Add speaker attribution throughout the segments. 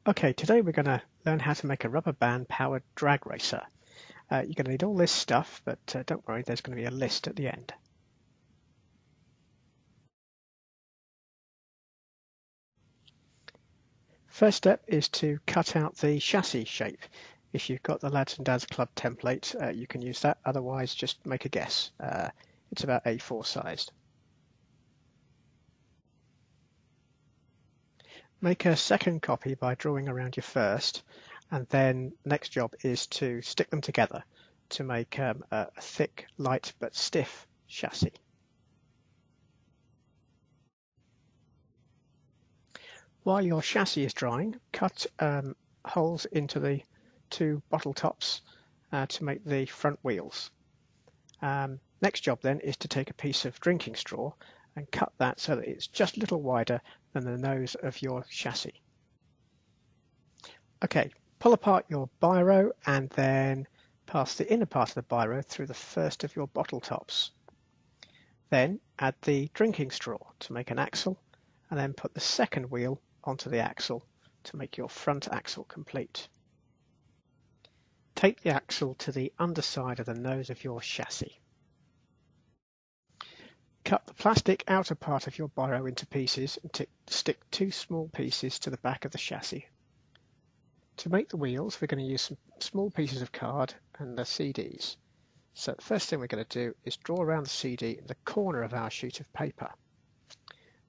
Speaker 1: Okay, today we're going to learn how to make a rubber band powered drag racer. You're going to need all this stuff, but don't worry, there's going to be a list at the end. First step is to cut out the chassis shape. If you've got the Lads and Dads Club template, you can use that, otherwise just make a guess. It's about A4 sized. Make a second copy by drawing around your first, and then the next job is to stick them together to make a thick, light but stiff chassis. While your chassis is drying, cut holes into the two bottle tops to make the front wheels. Next job then is to take a piece of drinking straw and cut that so that it's just a little wider than the nose of your chassis. Okay, pull apart your biro and then pass the inner part of the biro through the first of your bottle tops. Then add the drinking straw to make an axle, and then put the second wheel onto the axle to make your front axle complete. Take the axle to the underside of the nose of your chassis. Cut the plastic outer part of your biro into pieces and stick two small pieces to the back of the chassis. To make the wheels, we're going to use some small pieces of card and the CDs. So the first thing we're going to do is draw around the CD in the corner of our sheet of paper.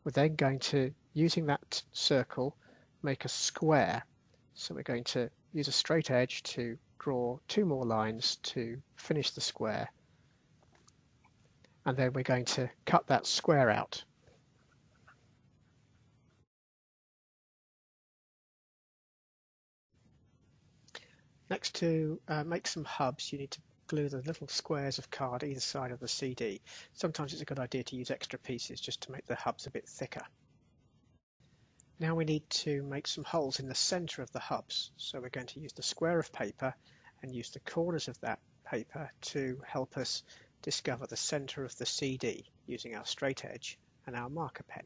Speaker 1: We're then going to, using that circle, make a square. So we're going to use a straight edge to draw two more lines to finish the square. And then we're going to cut that square out. Next, to make some hubs, you need to glue the little squares of card either side of the CD. Sometimes it's a good idea to use extra pieces just to make the hubs a bit thicker. Now we need to make some holes in the center of the hubs. So we're going to use the square of paper and use the corners of that paper to help us discover the center of the CD using our straight edge and our marker pen.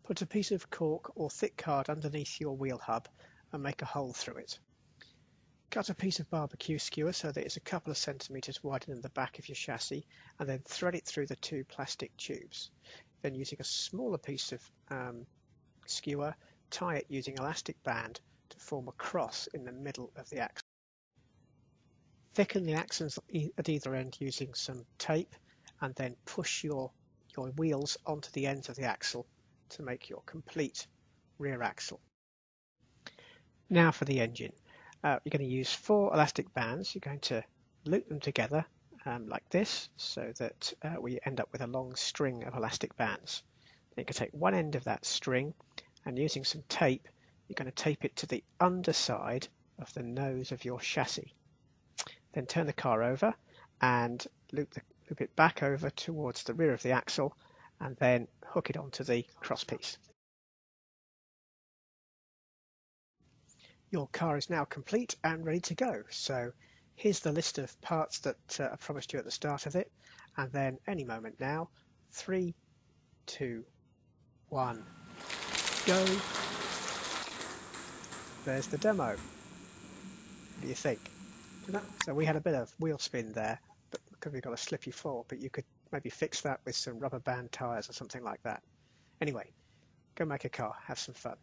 Speaker 1: Put a piece of cork or thick card underneath your wheel hub and make a hole through it. Cut a piece of barbecue skewer so that it's a couple of centimeters wider than the back of your chassis, and then thread it through the two plastic tubes. Then, using a smaller piece of skewer, tie it using elastic band to form a cross in the middle of the axle. Thicken the axles at either end using some tape, and then push your wheels onto the ends of the axle to make your complete rear axle. Now for the engine. You're going to use 4 elastic bands. You're going to loop them together like this so that we end up with a long string of elastic bands. Then you can take one end of that string and, using some tape, you're going to tape it to the underside of the nose of your chassis. Then turn the car over and loop it back over towards the rear of the axle, and then hook it onto the crosspiece. Your car is now complete and ready to go. So here's the list of parts that I promised you at the start of it, and then any moment now, 3, 2, 1, go. There's the demo. What do you think? So we had a bit of wheel spin there, but because we got a slippy floor, but you could maybe fix that with some rubber band tires or something like that. Anyway, go make a car, have some fun.